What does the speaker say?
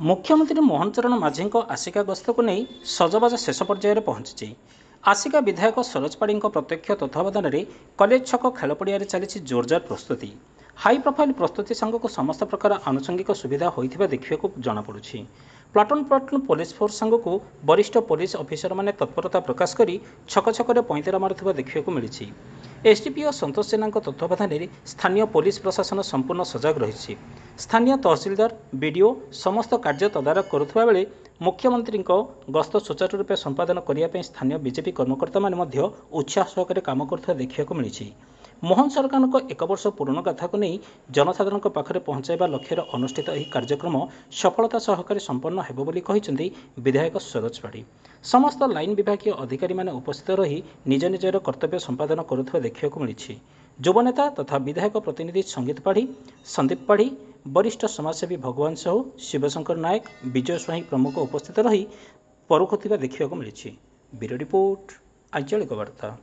मुख्यमंत्री मोहन चरण माझी आसिका गस्त को नहीं सजबाज शेष पर्यायर पहुंची। आसिका विधायक सरोज पाढ़ी प्रत्यक्ष तत्वावधान में कलेज छक खेलपड़िया चली जोरदार प्रस्तुति। हाई प्रोफाइल प्रस्तुति सांगक समस्त प्रकार आनुषंगिक सुविधा होता देखा जमापड़ी। प्लाटून प्लाटून पुलिस फोर्स सांगक वरिष्ठ पुलिस ऑफिसर माने तत्परता प्रकाश कर छक छक पैंतरा मारुवा देखा मिली। एसडीपीओ संतोष जेना तत्वावधान में स्थानीय पुलिस प्रशासन संपूर्ण सजग रही। स्थानीय तहसिलदार बीडीओ समस्त कार्य तदारख करुवा बेले मुख्यमंत्री गस्त सुचारू रूपे संपादन करने स्थानीय बीजेपी कर्मकर्ता माने उत्साह सहकारे काम करुवा देखा मिली। मोहन सरकार एक वर्ष पूर्ण गाथा को नहीं जनसाधारण पाखे पहुंचाइबा लक्ष्य अनुष्ठित यह कार्यक्रम सफलता सहकारे संपन्न हेबो बोली कहिसेंती विधायक सरोज पाढ़ी। समस्त लाइन विभागीय अधिकारी माने उपस्थित रही निज निजर कर्तव्य संपादन करुवा देखा मिली। युवनेता तथा विधायक प्रतिनिधि संगीत पाढ़ी, संदीप पाढ़ी, वरिष्ठ समाजसेवी भगवान साहू, शिवशंकर नायक, विजय स्वाई प्रमुख उपस्थित रही परुखुवा देखा मिली। ब्यूरो रिपोर्ट, आंचलिक वार्ता।